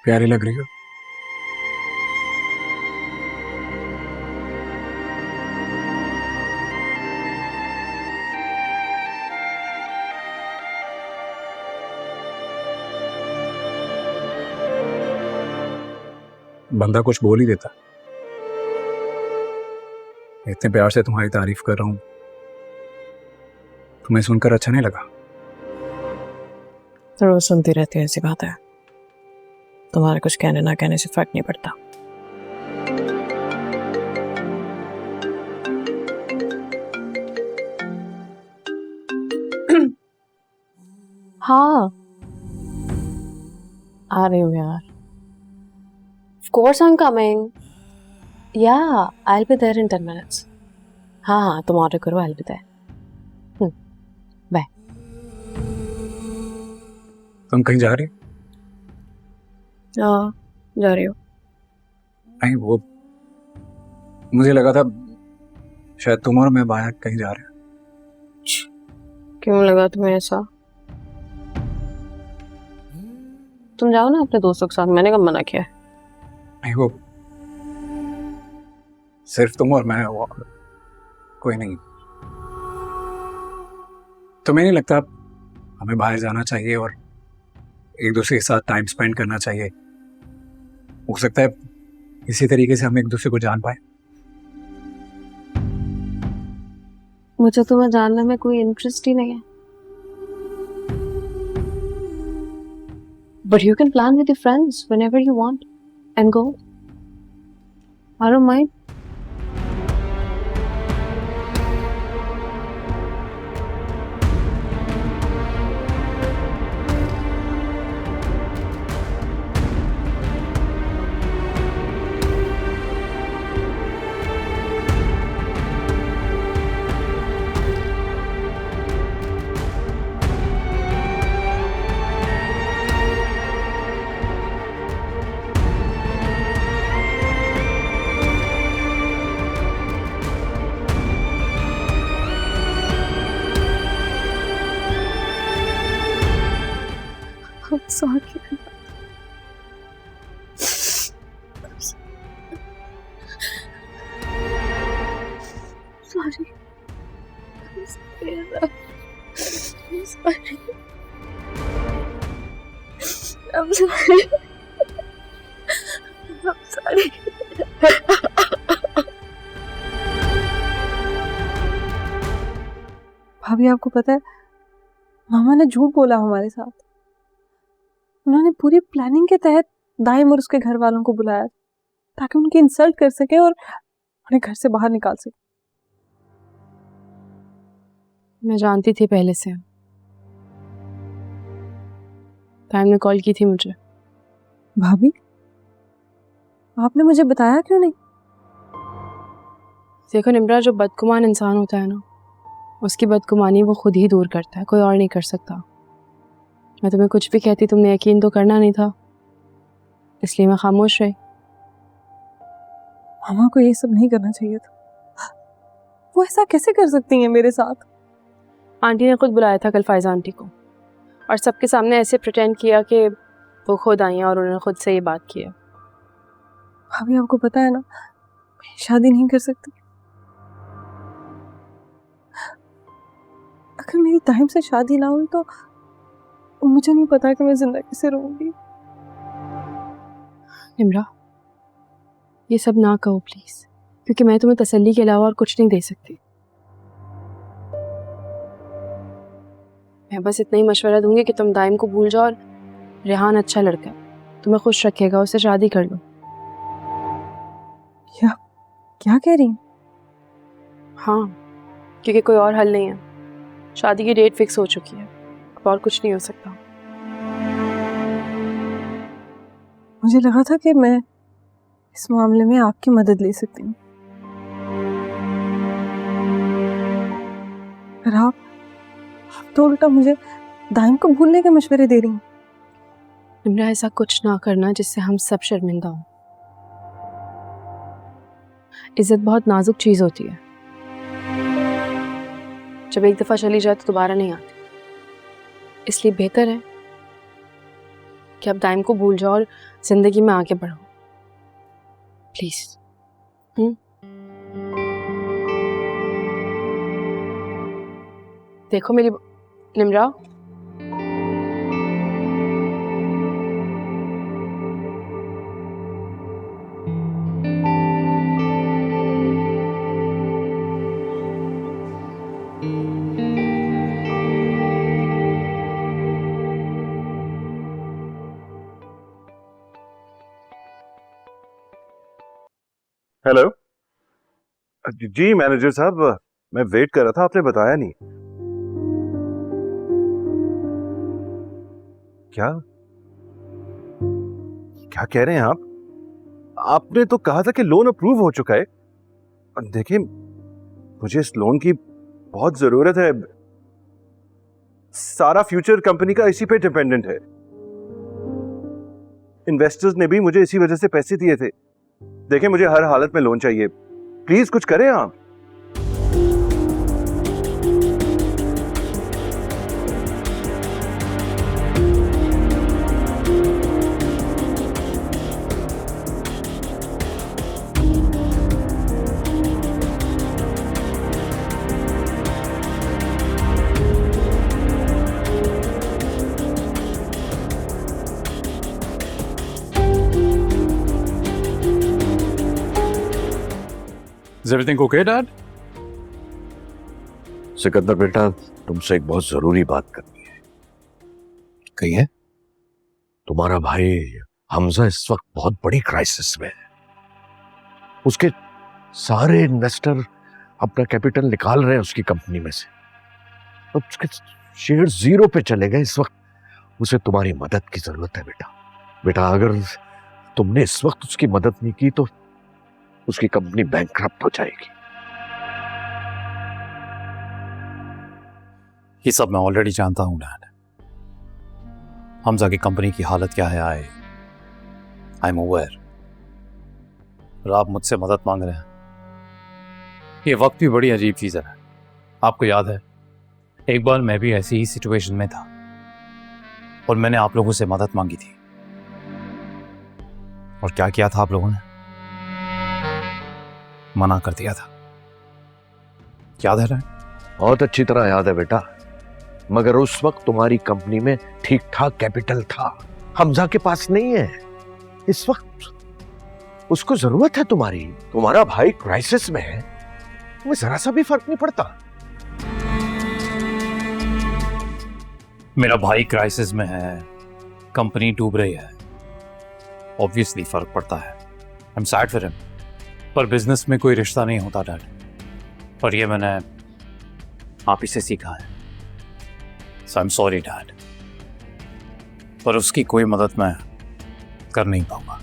प्यारी लग रही हो। बंदा कुछ बोल ही देता। इतने प्यार से तुम्हारी तारीफ कर रहा हूं, तुम्हें सुनकर अच्छा नहीं लगा? रोज सुनती रहती है ऐसी बात है, तुम्हारे कुछ कहने ना कहने से फर्क नहीं पड़ता। हाँ आ रही हूँ यार। Of course I'm coming. Yeah, I'll be there in 10 minutes. हाँ तुम ऑर्डर करो, I'll be there. बाय। तुम कहीं जा रही? हाँ जा रही हो। नहीं, वो मुझे लगा था शायद तुम और मैं बाहर कहीं जा रहे हैं। क्यों लगा तुम्हें ऐसा? तुम जाओ ना अपने दोस्तों के साथ, मैंने कब मना किया है? नहीं, वो सिर्फ तुम और मैं, वो कोई नहीं। तुम्हें नहीं लगता हमें बाहर जाना चाहिए और एक दूसरे के साथ टाइम स्पेंड करना चाहिए? हो सकता है इसी तरीके से हम एक दूसरे को जान पाए। मुझे तुम्हें जानने में कोई इंटरेस्ट ही नहीं है। But you can plan with your friends whenever you want and go. I don't mind. I'm sorry. Sorry. I'm sorry. I'm sorry. I'm sorry. भाभी आपको पता है, मामा ने झूठ बोला हमारे साथ। उन्होंने पूरी प्लानिंग के तहत दाइम और उसके घर वालों को बुलाया ताकि उनकी इंसल्ट कर सके और उन्हें घर से बाहर निकाल सके। मैं जानती थी पहले से। दाइम ने कॉल की थी मुझे। भाभी आपने मुझे बताया क्यों नहीं? देखो निम्रा, जो बदगुमान इंसान होता है ना, उसकी बदगुमानी वो खुद ही दूर करता है, कोई और नहीं कर सकता। मैं तुम्हें कुछ भी कहती, तुमने यकीन तो करना नहीं था, इसलिए मैं खामोश रही। मामा को ये सब नहीं करना चाहिए था। वो ऐसा कैसे कर सकती हैं मेरे साथ? आंटी ने खुद बुलाया था कल फायजा आंटी को, और सबके सामने ऐसे प्रिटेंड किया कि वो खुद आई हैं और उन्होंने खुद से ये बात की है। भाभी आपको पता है ना, मैं शादी नहीं कर सकती। अगर मेरी टाइम से शादी ना हुई तो मुझे नहीं पता कि मैं जिंदगी से रहूंगी। निम्रा, ये सब ना कहो प्लीज, क्योंकि मैं तुम्हें तसल्ली के अलावा और कुछ नहीं दे सकती। मैं बस इतना ही मशवरा दूंगी कि तुम दाइम को भूल जाओ, और रेहान अच्छा लड़का है, तुम्हें खुश रखेगा, उससे शादी कर लो। क्या कह रही हैं? हाँ, क्योंकि कोई और हल नहीं है। शादी की डेट फिक्स हो चुकी है, अब और कुछ नहीं हो सकता। मुझे लगा था कि मैं इस मामले में आपकी मदद ले सकती हूँ, पर आप तो उल्टा मुझे दाइम को भूलने के मशवरे दे रही हैं। निम्रा, ऐसा कुछ ना करना जिससे हम सब शर्मिंदा हों। इज्जत बहुत नाजुक चीज होती है, जब एक दफा चली जाए तो दोबारा नहीं आती। इसलिए बेहतर है कि अब टाइम को भूल जाओ और ज़िंदगी में आगे बढ़ो प्लीज़। देखो मेरी निम्रा, हेलो जी मैनेजर साहब, मैं वेट कर रहा था, आपने बताया नहीं। क्या क्या कह रहे हैं आप? आपने तो कहा था कि लोन अप्रूव हो चुका है। देखिए, मुझे इस लोन की बहुत जरूरत है। सारा फ्यूचर कंपनी का इसी पे डिपेंडेंट है। इन्वेस्टर्स ने भी मुझे इसी वजह से पैसे दिए थे। देखिए, मुझे हर हालत में लोन चाहिए, प्लीज कुछ करें आप। Is everything okay, Dad? Sikandar बेटा, तुमसे एक बहुत जरूरी बात करनी है। कहिए। तुम्हारा भाई हमजा इस वक्त बहुत बड़ी क्राइसिस में है। उसके सारे इन्वेस्टर अपना कैपिटल निकाल रहे हैं उसकी कंपनी में से। अब उसके शेयर जीरो पे चले गए इस वक्त। उसे तुम्हारी मदद की जरूरत है बेटा। बेटा, अगर तुमने इस वक्त उसकी मदद नहीं की तो उसकी कंपनी बैंकक्रप्ट हो जाएगी। ये सब मैं ऑलरेडी जानता हूं डैड। हमजा की कंपनी की हालत क्या है, आई एम अवेयर। और आप मुझसे मदद मांग रहे हैं। ये वक्त भी बड़ी अजीब चीज है। आपको याद है, एक बार मैं भी ऐसी ही सिचुएशन में था और मैंने आप लोगों से मदद मांगी थी। और क्या किया था आप लोगों ने? मना कर दिया था। याद है? बहुत अच्छी तरह याद है बेटा। मगर उस वक्त तुम्हारी कंपनी में ठीक ठाक कैपिटल था, हमजा के पास नहीं है। इस वक्त उसको जरूरत है तुम्हारी। तुम्हारा भाई क्राइसिस में है, तुम्हें जरा सा भी फर्क नहीं पड़ता। मेरा भाई क्राइसिस में है, कंपनी डूब रही है, ऑब्वियसली फर्क पड़ता है। I am sad for him. पर बिजनेस में कोई रिश्ता नहीं होता डैड। और ये मैंने आप ही से सीखा है। सो आई एम सॉरी डैड, पर उसकी कोई मदद मैं कर नहीं पाऊंगा।